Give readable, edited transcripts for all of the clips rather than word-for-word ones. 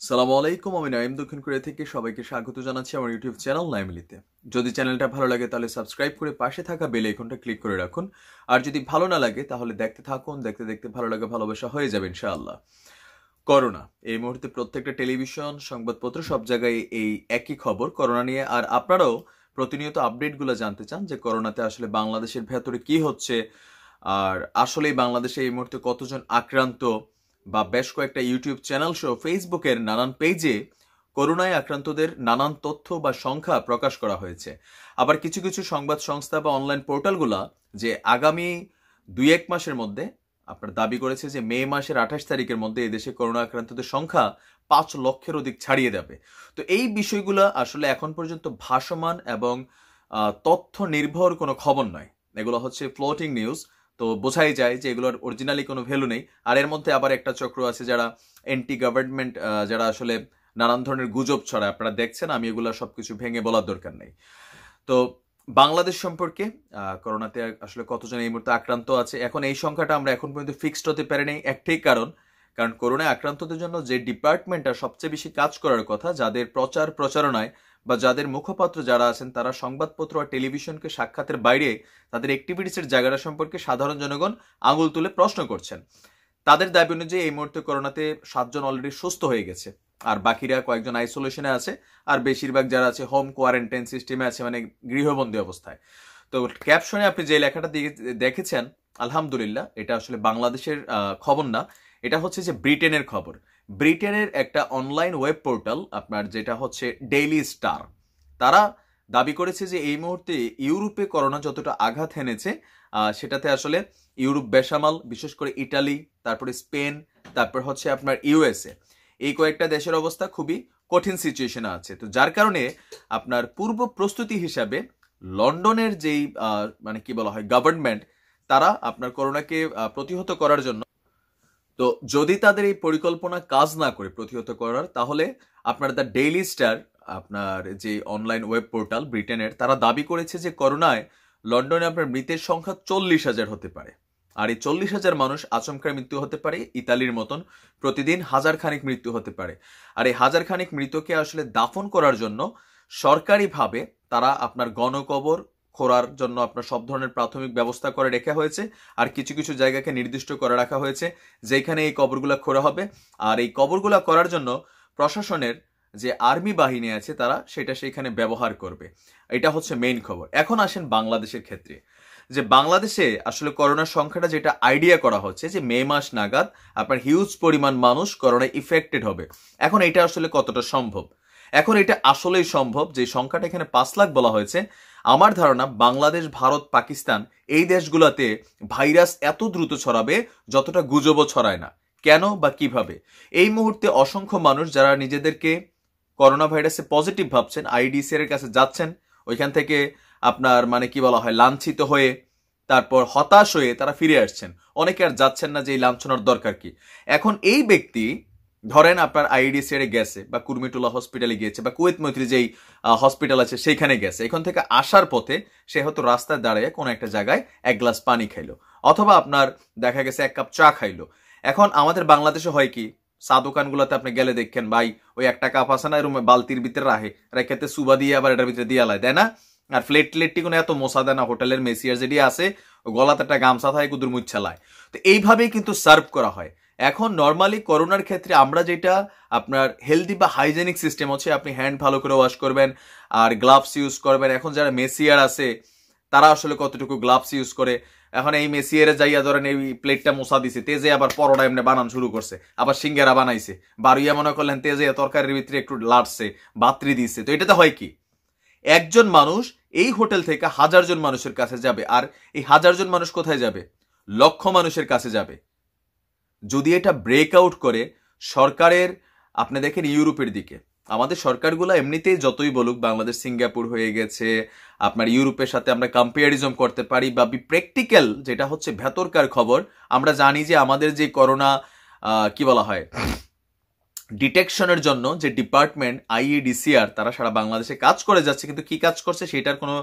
সালামু আলাইকুম, আমি নাইম দক্ষিণ কোরিয়া থেকে সবাইকে স্বাগত জানাচ্ছি আমার ইউটিউব চ্যানেল নাইমিলিতে। যদি চ্যানেলটা ভালো লাগে তাহলে সাবস্ক্রাইব করে পাশে থাকা বেল আইকনটা ক্লিক করে রাখুন। আর যদি ভালো না লাগে তাহলে দেখতে থাকুন, দেখতে দেখতে ভালো লাগা ভালোবাসা হয়ে যাবে ইনশাআল্লাহ। করোনা এই মুহূর্তে প্রত্যেকটা টেলিভিশন, সংবাদপত্র সব জায়গায় এই একই খবর করোনা নিয়ে। আর আপনারাও প্রতিনিয়ত আপডেটগুলো জানতে চান যে করোনাতে আসলে বাংলাদেশের ভেতরে কি হচ্ছে, আর আসলে বাংলাদেশে এই মুহূর্তে কতজন আক্রান্ত, বা বেশ কয়েকটা ইউটিউব চ্যানেল সহ ফেসবুকের নানান পেজে করোনায় আক্রান্তদের নানান তথ্য বা সংখ্যা প্রকাশ করা হয়েছে। আবার কিছু কিছু সংবাদ সংস্থা বা অনলাইন পোর্টালগুলা যে আগামী 2-1 মাসের মধ্যে আপনার দাবি করেছে যে মে মাসের 28 তারিখের মধ্যে এই দেশে করোনা আক্রান্তদের সংখ্যা 5 লক্ষের অধিক ছাড়িয়ে যাবে। তো এই বিষয়গুলো আসলে এখন পর্যন্ত ভাসমান এবং তথ্য নির্ভর কোনো খবর নয়, এগুলো হচ্ছে ফ্লোটিং নিউজ। তো বোঝাই যায় যে এগুলোর অরিজিনালি কোনো ভ্যালু নেই। আর এর মধ্যে আবার একটা চক্র আছে যারা এন্টি গভর্নমেন্ট, যারা আসলে নানান ধরনের গুজব ছড়ায়। আপনারা দেখছেন, আমি এগুলো সবকিছু ভেঙে বলার দরকার নেই। তো বাংলাদেশ সম্পর্কে করোনাতে আসলে কতজন এই মুহূর্তে আক্রান্ত আছে, এখন এই সংখ্যাটা আমরা এখন পর্যন্ত ফিক্সড হতে পারিনি। একটাই কারণ করোনায় আক্রান্তদের জন্য যে ডিপার্টমেন্টটা সবচেয়ে বেশি কাজ করার কথা, যাদের প্রচারণায় বা যাদের মুখপাত্র যারা আছেন, তারা সংবাদপত্র আর টেলিভিশনকে সাক্ষাতের বাইরে তাদের অ্যাক্টিভিটিসের জায়গাটা সম্পর্কে সাধারণ জনগণ আঙুল তুলে প্রশ্ন করছেন। তাদের দাবি অনুযায়ী এই মুহূর্তে করোনাতে 7 জন অলরেডি সুস্থ হয়ে গেছে, আর বাকিরা কয়েকজন আইসোলেশনে আছে, আর বেশিরভাগ যারা আছে হোম কোয়ারেন্টাইন সিস্টেমে আছে, মানে গৃহবন্দী অবস্থায়। তো ক্যাপশনে আপনি যে লেখাটা দেখেছেন, আলহামদুলিল্লাহ, এটা আসলে বাংলাদেশের খবর না, এটা হচ্ছে যে ব্রিটেনের খবর। ব্রিটেনের একটা অনলাইন ওয়েব পোর্টাল আপনার, যেটা হচ্ছে ডেইলি স্টার, তারা দাবি করেছে যে এই মুহূর্তে ইউরোপে করোনা যতটা আঘাত এনেছে, সেটাতে আসলে ইউরোপ বেসামাল, বিশেষ করে ইটালি, তারপরে স্পেন, তারপর হচ্ছে আপনার ইউএসএ, এই কয়েকটা দেশের অবস্থা খুবই কঠিন সিচুয়েশনে আছে। তো যার কারণে আপনার পূর্ব প্রস্তুতি হিসাবে লন্ডনের যেই মানে কি বলা হয় গভর্নমেন্ট, তারা আপনার করোনাকে প্রতিহত করার জন্য, তো যদি তাদের এই পরিকল্পনা কাজ না করে প্রতিহত করার, তাহলে আপনার দ্য ডেইলি স্টার, আপনার যে অনলাইন ওয়েব পোর্টাল ব্রিটেনের, তারা দাবি করেছে যে করোনায় লন্ডনে আপনার মৃতের সংখ্যা 40,000 হতে পারে। আর এই 40,000 মানুষ আচমকার মৃত্যু হতে পারে, ইতালির মতন প্রতিদিন 1000 খানিক মৃত্যু হতে পারে। আর এই 1000 খানিক মৃতকে আসলে দাফন করার জন্য সরকারিভাবে তারা আপনার গণকবর খোঁড়ার জন্য আপনার সব ধরনের প্রাথমিক ব্যবস্থা করে রেখা হয়েছে। আর কিছু কিছু জায়গাকে নির্দিষ্ট করে রাখা হয়েছে যেখানে এই কবরগুলা খোঁড়া হবে। আর এই কবরগুলা করার জন্য প্রশাসনের যে আর্মি বাহিনী আছে, তারা সেটা সেখানে ব্যবহার করবে। এটা হচ্ছে মেইন খবর। এখন আসেন বাংলাদেশের ক্ষেত্রে, যে বাংলাদেশে আসলে করোনার সংখ্যাটা যেটা আইডিয়া করা হচ্ছে যে মে মাস নাগাদ আপনার হিউজ পরিমাণ মানুষ করোনায় ইফেক্টেড হবে। এখন এটা আসলে কতটা সম্ভব? এখন এটা আসলেই সম্ভব। যে সংখ্যাটা এখানে 5 লাখ বলা হয়েছে, আমার ধারণা বাংলাদেশ, ভারত, পাকিস্তান, এই দেশগুলোতে ভাইরাস এত দ্রুত ছড়াবে যতটা গুজবও ছড়ায় না। কেন বা কিভাবে? এই মুহূর্তে অসংখ্য মানুষ যারা নিজেদেরকে করোনা ভাইরাসে পজিটিভ ভাবছেন, আইডিসিআর এর কাছে যাচ্ছেন, ওইখান থেকে আপনার মানে কি বলা হয় লাঞ্ছিত হয়ে, তারপর হতাশ হয়ে তারা ফিরে আসছেন। অনেকে আর যাচ্ছেন না, যে এই লাঞ্ছনার দরকার কি। এখন এই ব্যক্তি ধরেন আপনার আইডিসিআর গেছে, বা কুর্মিটোলা হসপিটালে গিয়েছে, বা কুয়েত মৈত্রী যেই হসপিটাল আছে সেইখানে গেছে। এখান থেকে আসার পথে সে হয়তো রাস্তায় দাঁড়িয়ে কোনো একটা জায়গায় 1 গ্লাস পানি খাইলো, অথবা আপনার দেখা গেছে 1 কাপ চা খাইলো। এখন আমাদের বাংলাদেশে হয় কি, চা দোকানগুলোতে আপনি গেলে দেখেন ভাই, ওই একটা কাপ আছে না, এরকম বালতির ভিতরে রেখেতে সুবা দিয়ে আবার এটার ভিতরে দিয়ে দেয় না। আর প্লেটটি কোনো এত মশা দেয় না। হোটেলের মেসিয়ার যেটি আছে, গলাতে একটা গামছা থাকে, কুদুর মুচ্ছালায়। তো এইভাবেই কিন্তু সার্ভ করা হয়। এখন নর্মালি করোনার ক্ষেত্রে আমরা যেটা আপনার হেলদি বা হাইজেনিক সিস্টেম হচ্ছে, আপনি হ্যান্ড ভালো করে ওয়াশ করবেন আর গ্লাভস ইউজ করবেন। এখন যারা মেসিয়ার আছে তারা আসলে কতটুকু গ্লাভস ইউজ করে? এখন এই মেসিয়ারে যাইয়া ধরেন এই প্লেটটা মোছা দিছে, তেজে আবার পরোটা এমনি বানান শুরু করছে, আবার সিঙ্গারা বানাইছে, বারুইয়া মনে করলেন তেজে তরকারির ভিতরে একটু লাড়ছে, বাত্রি দিচ্ছে। তো এটাতে হয় কি, একজন মানুষ এই হোটেল থেকে 1000 জন মানুষের কাছে যাবে, আর এই 1000 জন মানুষ কোথায় যাবে? লক্ষ মানুষের কাছে যাবে। যদি এটা ব্রেক আউট করে সরকারের, আপনি দেখেন ইউরোপের দিকে আমাদের সরকারগুলো এমনিতেই যতই বলুক বাংলাদেশ সিঙ্গাপুর হয়ে গেছে, আপনার ইউরোপের সাথে আমরা কম্পেয়ারিজম করতে পারি, বা প্র্যাকটিক্যাল যেটা হচ্ছে ভেতরকার খবর, আমরা জানি যে আমাদের যে করোনা কি বলা হয় ডিটেকশনের জন্য যে ডিপার্টমেন্ট আইইডিসিআর, তারা সারা বাংলাদেশে কাজ করে যাচ্ছে, কিন্তু কি কাজ করছে সেটার কোনো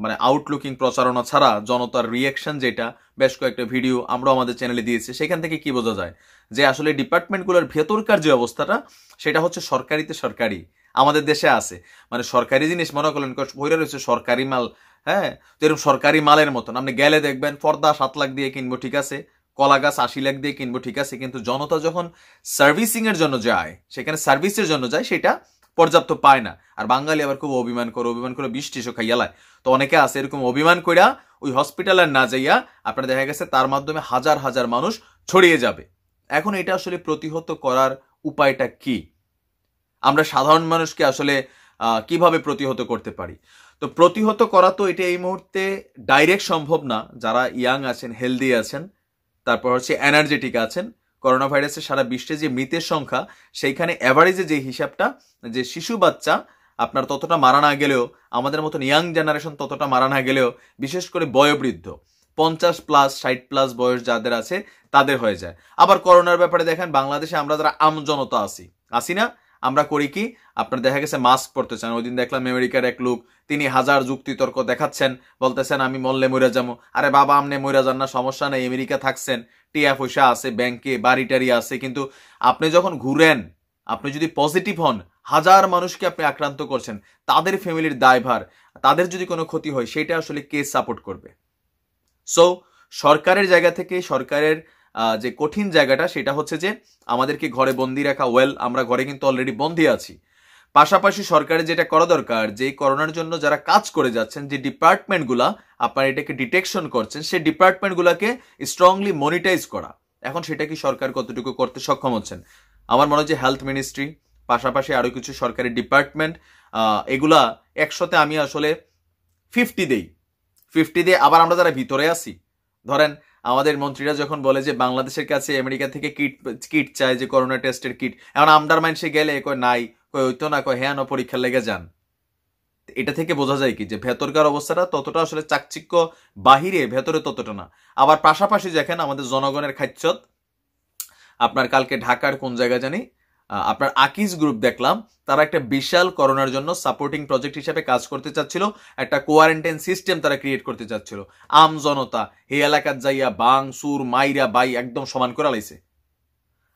মানে আউটলুকিং প্রচারণা ছাড়া জনতার রিয়াকশন যেটা, বেশ কয়েকটা ভিডিও আমরা আমাদের চ্যানেলে দিয়েছি, সেখান থেকে কি বোঝা যায় যে আসলে ডিপার্টমেন্টগুলোর ভেতরকার যে অবস্থাটা সেটা হচ্ছে সরকারিতে সরকারি আমাদের দেশে আছে। মানে সরকারি জিনিস মনে করলেন বইরা রয়েছে সরকারি মাল, হ্যাঁ, তো এরকম সরকারি মালের মতন আপনি গেলে দেখবেন পর্দা 7 লাখ দিয়ে কিনবো, ঠিক আছে, কলা গাছ 80 লাখ দিয়ে কিনবো, ঠিক আছে, কিন্তু জনতা যখন সার্ভিসিং এর জন্য যায়, সেখানে সার্ভিসের জন্য যায়, সেটা পর্যাপ্ত পায় না। আর বাঙালি আবার খুব অভিমান করে বৃষ্টিশো খাইয়ালায়। তো অনেকে আছে এরকম অভিমান কইরা ওই হসপিটালে না যাইয়া আপনার দেখা গেছে তার মাধ্যমে হাজার হাজার মানুষ ছড়িয়ে যাবে। এখন এটা আসলে প্রতিহত করার উপায়টা কি? আমরা সাধারণ মানুষকে আসলে কিভাবে প্রতিহত করতে পারি? তো প্রতিহত করা তো এটা এই মুহূর্তে ডাইরেক্ট সম্ভব না। যারা ইয়াং আছেন, হেলদি আছেন, তারপর হচ্ছে এনার্জেটিক আছেন, করোনা ভাইরাসের সারা বিশ্বে যে মৃতের সংখ্যা, সেইখানে অ্যাভারেজে যে হিসাবটা, যে শিশু বাচ্চা আপনার ততটা মারা না গেলেও, আমাদের মতন ইয়াং জেনারেশন ততটা মারা না গেলেও, বিশেষ করে বয়োবৃদ্ধ 50+, 60+ বয়স যাদের আছে তাদের হয়ে যায়। আবার করোনার ব্যাপারে দেখেন বাংলাদেশে আমরা যারা আমজনতা আসি না, আমরা করি কি, আপনার দেখা গেছে মাস্ক পরতে চান। ওই দিন দেখলাম আমেরিকার এক লোক, তিনি হাজার যুক্তিতর্ক দেখাচ্ছেন, বলতেছেন আমি মরলে মইরা যাবো। আরে বাবা, আমনে মইরা যান না, সমস্যা নেই, আমেরিকা থাকছেন, টিয়া পয়সা আছে, ব্যাংকে বাড়ি টাড়ি আছে, কিন্তু আপনি যখন ঘুরেন, আপনি যদি পজিটিভ হন, হাজার মানুষকে আপনি আক্রান্ত করছেন, তাদের ফ্যামিলির দায়ভার, তাদের যদি কোনো ক্ষতি হয়, সেটা আসলে কে সাপোর্ট করবে? সো সরকারের জায়গা থেকে সরকারের যে কঠিন জায়গাটা সেটা হচ্ছে যে আমাদেরকে ঘরে বন্দি রাখা। আমরা ঘরে কিন্তু অলরেডি বন্দি আছি। পাশাপাশি সরকারের যেটা করা দরকার, যে করোনার জন্য যারা কাজ করে যাচ্ছেন, যে ডিপার্টমেন্টগুলা আপনার এটাকে ডিটেকশন করছেন, সেই ডিপার্টমেন্টগুলোকে স্ট্রংলি মনিটাইজ করা। এখন সেটা কি সরকার কতটুকু করতে সক্ষম হচ্ছেন? আমার মনে হয় যে হেলথ মিনিস্ট্রি, পাশাপাশি আরো কিছু সরকারি ডিপার্টমেন্ট, এগুলা একসাথে আমি আসলে 50 দিয়ে আবার আমরা যারা ভিতরে আছি, ধরেন আমাদের মন্ত্রীরা যখন বলে যে বাংলাদেশের কাছে আমেরিকা থেকে কিট চায়, যে করোনা টেস্টের কিট, এখন আমদার মাইনসে গেলে কয় নাই, কয় হইতো না, কয় হ্যাঁ, পরীক্ষার লেগে যান। এটা থেকে বোঝা যায় কি যে ভেতরকার অবস্থাটা ততটা আসলে চাকচিক্য, বাহিরে ভেতরে ততটা না। আবার পাশাপাশি দেখেন আমাদের জনগণের খাচ্ছত, আপনার কালকে ঢাকার কোন জায়গা জানি আপনার আকিজ গ্রুপ দেখলাম, তারা একটা বিশাল করোনার জন্য সাপোর্টিং প্রজেক্ট হিসেবে কাজ করতে চাচ্ছিল, একটা কোয়ারেন্টাইন সিস্টেম তারা ক্রিয়েট করতে চাচ্ছিল। আম জনতা এই এলাকার যাইয়া বাং সুর মাইরা বাই একদম সমান করে লাইছে।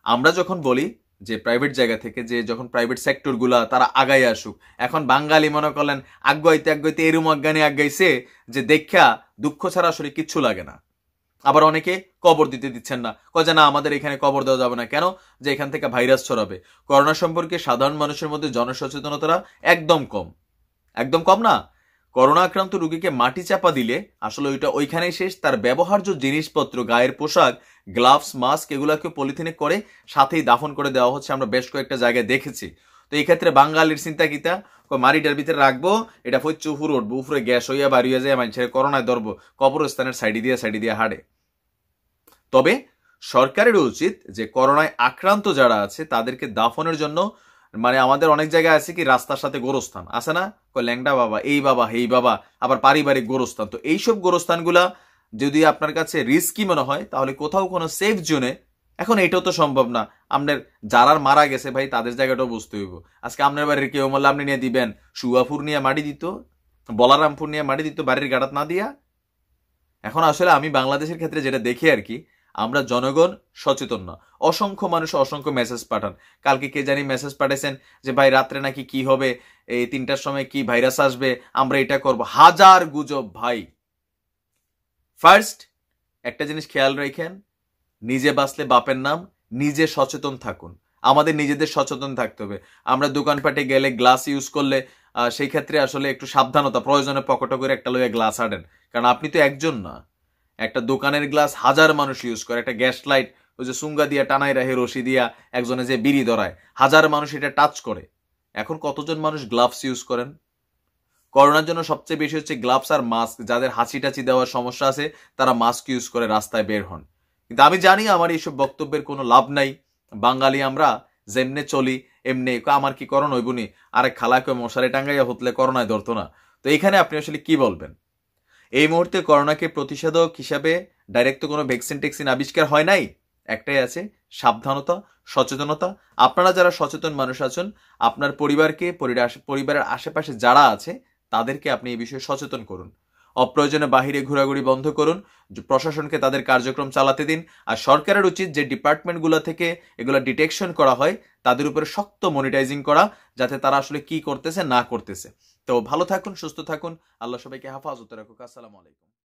আমরা যখন বলি যে প্রাইভেট জায়গা থেকে, যে যখন প্রাইভেট সেক্টর গুলা তারা আগাই আসুক, এখন বাঙালি মনে করলেন আগাইতে এরম আগাইছে যে দেখা দুঃখ ছাড়া আসলে কিচ্ছু লাগে না। আবার অনেকে কবর দিতে দিচ্ছেন না, কয় যে না আমাদের এখানে কবর দেওয়া যাবে না, কেন? যে এখান থেকে ভাইরাস ছড়াবে। করোনা সম্পর্কে সাধারণ মানুষের মধ্যে জনসচেতনতা একদম কম না। করোনা আক্রান্ত রোগীকে মাটি চাপা দিলে আসলে ওইটা ওইখানেই শেষ। তার ব্যবহার্য জিনিসপত্র, গায়ের পোশাক, গ্লাভস, মাস্ক, এগুলাকে পলিথিনে করে সাথেই দাফন করে দেওয়া হচ্ছে, আমরা বেশ কয়েকটা জায়গায় দেখেছি। তো এই ক্ষেত্রে বাঙালির চিন্তা কিতা, মারিটার ভিতরে রাখবো, এটা ফচ্ছে উপরে উঠবো, উপরে গ্যাস হইয়া বাড়ি হয়ে যায়, মানুষের করোনায় ধরবো, কবরস্থানের সাইডে দিয়ে হাড়ে। তবে সরকারের উচিত যে করোনায় আক্রান্ত যারা আছে তাদেরকে দাফনের জন্য, মানে আমাদের অনেক জায়গায় আছে কি রাস্তার সাথে গোরস্থান আছে না, ল্যাংডা বাবা, এই বাবা, হেই বাবা, আবার পারিবারিক গোরস্থান। তো এইসব গোরস্থানগুলা যদি আপনার কাছে রিস্কি মনে হয়, তাহলে কোথাও কোনো সেফ জোনে, এখন এটাও তো সম্ভব না, আপনার যারা মারা গেছে ভাই তাদের জায়গাটাও বুঝতে হইব। আজকে আপনার বাড়ির কেউ মরলে আপনি নিয়ে দিবেন সুয়াপুর নিয়ে মাটি দিত, বলারামপুর নিয়ে মাটি দিত বাড়ির গাড়াত না দিয়া। এখন আসলে আমি বাংলাদেশের ক্ষেত্রে যেটা দেখি আর কি, আমরা জনগণ সচেতন না। অসংখ্য মানুষ অসংখ্য মেসেজ পাঠান। কালকে কে জানি মেসেজ পাঠাইছেন যে ভাই রাত্রে নাকি কি হবে, এই 3টার সময় কি ভাইরাস আসবে, আমরা এটা করব। হাজার গুজব ভাই। ফার্স্ট একটা জিনিস খেয়াল রাখেন, নিজে বাঁচলে বাপের নাম, নিজে সচেতন থাকুন। আমাদের নিজেদের সচেতন থাকতে হবে। আমরা দোকানপাটে গেলে গ্লাস ইউজ করলে সেই ক্ষেত্রে আসলে একটু সাবধানতা, প্রয়োজনে পকেটে করে একটা লইয়া গ্লাস আনেন, কারণ আপনি তো একজন না। একটা দোকানের গ্লাস হাজার মানুষ ইউজ করে। একটা গ্যাস লাইট ওই যে সুঙ্গা দিয়া টানাই রাখে, রশি দিয়া একজনে যে বিড়ি ধরায়, হাজার মানুষ এটা টাচ করে। এখন কতজন মানুষ গ্লাভস ইউজ করেন? করোনার জন্য সবচেয়ে বেশি হচ্ছে গ্লাভস আর মাস্ক। যাদের হাঁচি টাচি দেওয়ার সমস্যা আছে তারা মাস্ক ইউজ করে রাস্তায় বের হন। কিন্তু আমি জানি আমার এইসব বক্তব্যের কোনো লাভ নাই। বাঙালি আমরা যেমনে চলি এমনি, আমার কি করোনা হইবনি, আরেক খালাকে মশারি টাঙ্গাইয়া হতলে করোনায় ধরতো না। তো এখানে আপনি আসলে কি বলবেন? এই মুহূর্তে করোনাকে প্রতিষেধক হিসাবে ডাইরেক্ট তো কোনো ভ্যাকসিন টেক্সিন আবিষ্কার হয় নাই। একটাই আছে, সাবধানতা, সচেতনতা। আপনারা যারা সচেতন মানুষ আছেন, আপনার পরিবারকে, পরিবারের আশেপাশে যারা আছে তাদেরকে আপনি এই বিষয়ে সচেতন করুন। অপ্রয়োজনে বাহিরে ঘোরাঘুরি বন্ধ করুন, প্রশাসনকে তাদের কার্যক্রম চালাতে দিন। আর সরকারের উচিত যে ডিপার্টমেন্টগুলো থেকে এগুলো ডিটেকশন করা হয় তাদের উপরে শক্ত মনিটাইজিং করা, যাতে তারা আসলে কি করতেছে না করতেছে। তো ভালো থাকুন, সুস্থ থাকুন, আল্লাহ সবাইকে হেফাজতে রাখুক। আসসালামু আলাইকুম।